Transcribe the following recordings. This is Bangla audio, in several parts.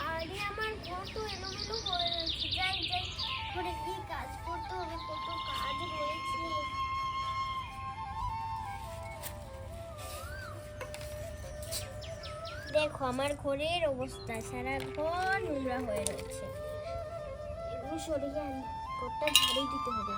আরে আমার ঘর তো এলোমেলো হয়ে রয়েছে। যাই যাই ঘরে গিয়ে কাজ করতে হবে, কত কাজ রয়েছে। দেখো আমার ঘরের অবস্থা, সারা ঘর নোংরা হয়ে রয়েছে। এগুলো সরিয়ে ঘরটা ঝাড়ু দিতে হবে।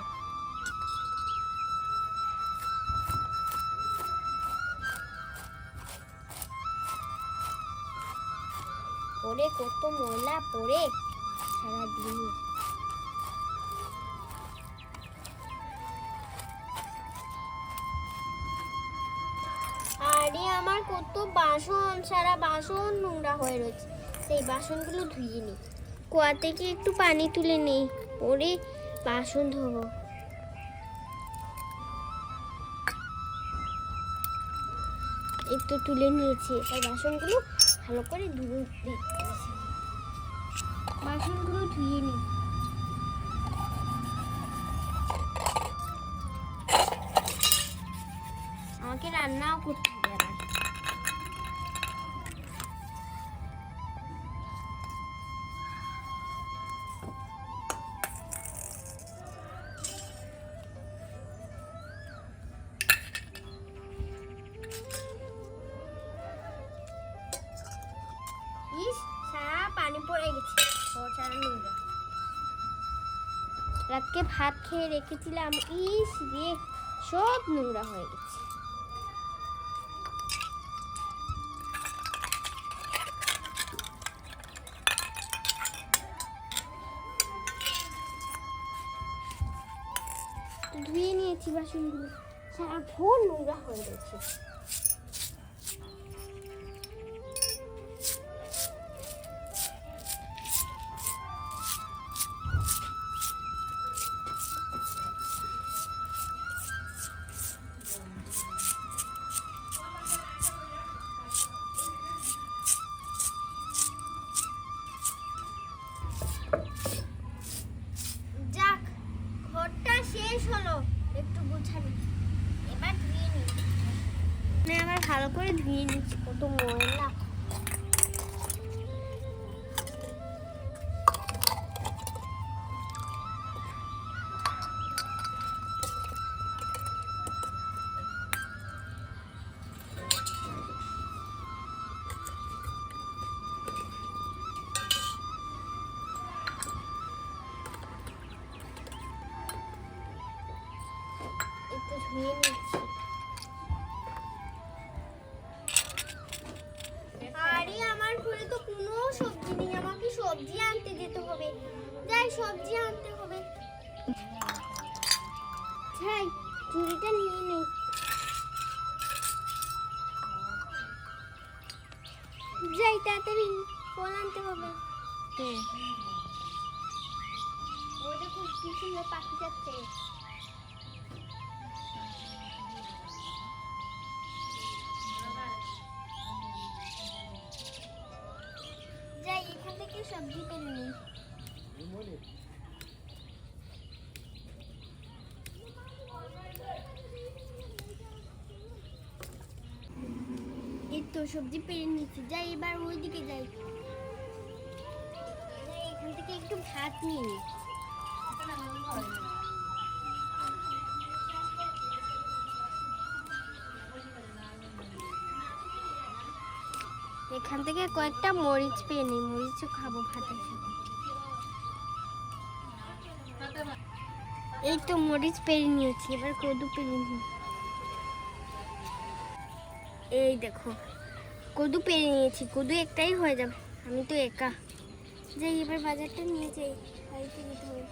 পরে কত ময়লা পড়ে সারাদিন। আরে আমার কত বাসন, সারা বাসন নোংরা হয়ে রয়েছে। সেই বাসনগুলো ধুয়ে নি, কুয়া থেকে একটু পানি তুলে নেই, পরে বাসন ধোবো। একটু তুলে নিয়েছি, এই বাসনগুলো ভালো করে ধুয়ে বাসনগুলো ধুয়ে নি। আমাকে রান্নাও করতে হবে আবার। সারা পানি পড়ে গেছে, রাতকে ভাত খেয়ে রেখেছিলাম, ইস রে সব নোংরা হয়ে গেছে। ধুয়ে নিয়েছি বাসনগুলো, সারা ভোর নোংরা হয়ে গেছে। যাক, ঘরটা শেষ হলো, একটু গোছানো। এবার ধুয়ে নিচ্ছি, আবার ভালো করে ধুয়ে নিচ্ছি, কত ময়লা। ধুয়ে নিচ্ছি। আরে আমার ঘরে তো কোনো সবজি নেই, আমাকে সবজি আনতে যেতে হবে। যাই সবজি আনতে হবে। যাই ঝুড়িটা নিয়ে নেই। যাই তাড়াতাড়ি ফল আনতে হবে। ওই দেখো কি সুন্দর পাখি যাচ্ছে। যাই এখান থেকে সবজি পেরে নিই। এই তো সবজি পেরে নিচ্ছি, যাই এবার ওইদিকে যাই। এখান থেকে একটু ভাত নিয়ে নিই। এখান থেকে কয়েকটা মরিচ পেয়ে নিই, মরিচও খাবো ভাতের সাথে। এই তো মরিচ পেরে নিয়েছি, এবার কদু পেরে নিই। এই দেখো কদু পেরে নিয়েছি, কদু একটাই হয়ে যাবে, আমি তো একা। যাই এবার বাজারটা নিয়ে যাই, বাড়িতে যেতে হবে।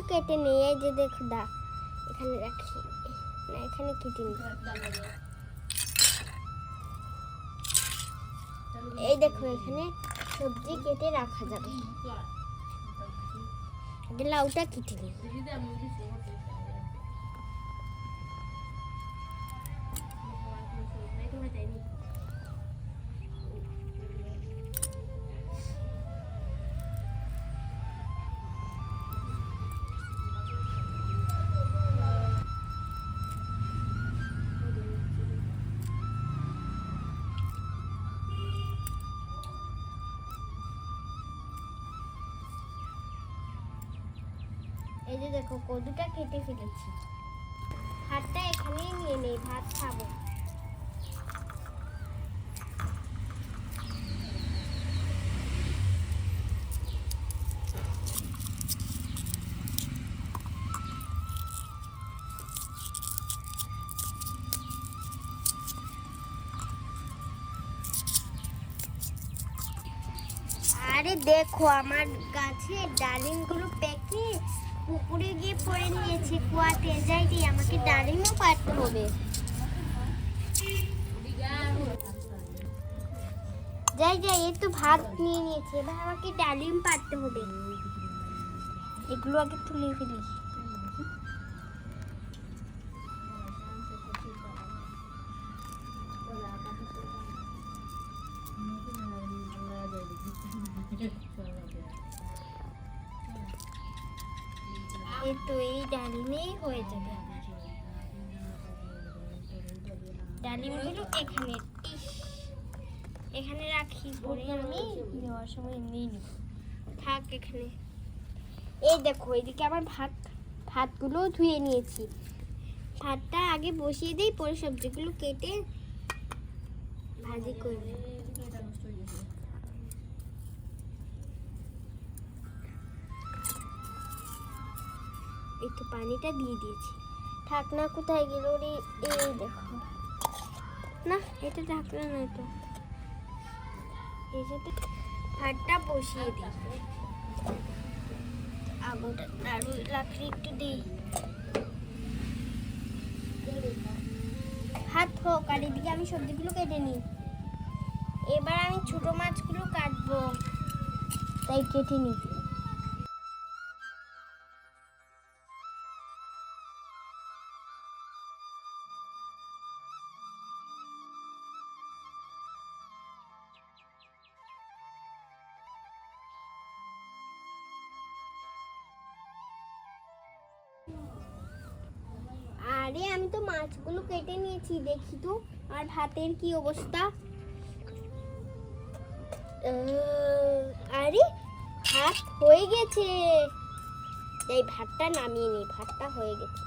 কেটে নিয়ে এই যে দেখো দা এখানে রাখি, না এখানে কেটে নিই। এই দেখো এখানে সবজি কেটে রাখা যাবে। আগে লাউটা কেটে নিই। এই যে দেখো কদুটা কেটে ফেলেছি। ভাতটা এখানেই নিয়ে নেই, ভাত খাবো। আরে দেখো আমার গাছে ডালিমগুলো পেকে পুকুরে গিয়ে পড়ে নিয়েছে কুয়াতে। যাই দিয়ে আমাকে ডালিমও পাড়তে হবে। যাই যাই, এই তো ভাত নিয়ে নিয়েছে, এবার আমাকে ডালিম পাড়তে হবে। এগুলো আগে তুলে ফেলি। এই তো এই ডালিমেই হয়ে যাবে। ডালিমগুলো এখানে এখানে রাখি, পরে আমি নেওয়ার সময় নিয়ে নিব। থাক এখানে। এই দেখো এদিকে আমার ভাতগুলো ধুয়ে নিয়েছি। ভাতটা আগে বসিয়ে দিই, পরে সবজিগুলো কেটে ভাজি করব। এই তো পানিটা দিয়ে দিয়েছি। ঢাকনা কোথায় গেল রে? এই দেখো না, এটা ঢাকনা নয় তো। এই যে ভাতটা বসিয়ে দিই। আগুনটা আরো লাকড়ি একটু দিই। ভাত হোক আর এদিকে আমি সবজিগুলো কেটে নিই। এবার আমি ছোট মাছগুলো কাটবো, তাই কেটে নিই। আরে আমি তো মাছগুলো কেটে নিয়েছি, দেখি তো আর ভাতের কি অবস্থা। আরে ভাত হয়ে গেছে। এই ভাতটা নামিয়ে নিই, ভাতটা হয়ে গেছে।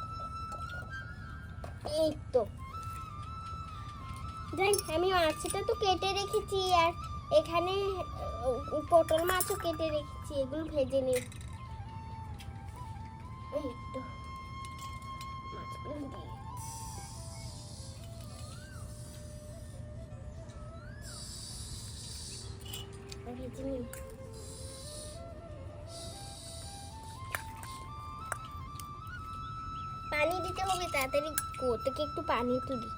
এই তো যাই, আমি মাছটা তো কেটে রেখেছি, আর এখানে পটল মাছও কেটে রেখেছি, এগুলো ভেজে নিই। এই তো মাছগুলো দিয়ে ভেজে নিই। পানি দিতে হবে তাড়াতাড়ি, থেকে একটু পানি তুলি।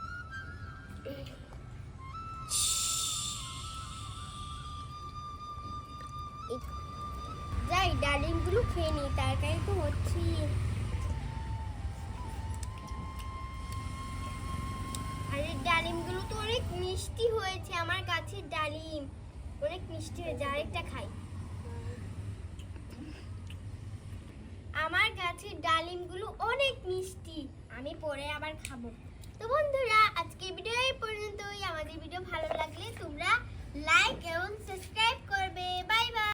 যাই ডালিমগুলো খেয়ে নিই, তরকারি তো হচ্ছি। আরে ডালিমগুলো তো অনেক মিষ্টি হয়েছে, আমার গাছের ডালিম অনেক মিষ্টি হয়েছে। আরেকটা খাই। আমার গাছের ডালিমগুলো অনেক মিষ্টি, আমি পরে আবার খাবো। তো বন্ধুরা আজকের ভিডিও এই পর্যন্তই। আমাদের ভিডিও ভালো লাগলে তোমরা লাইক এবং সাবস্ক্রাইব করবে। Bye bye.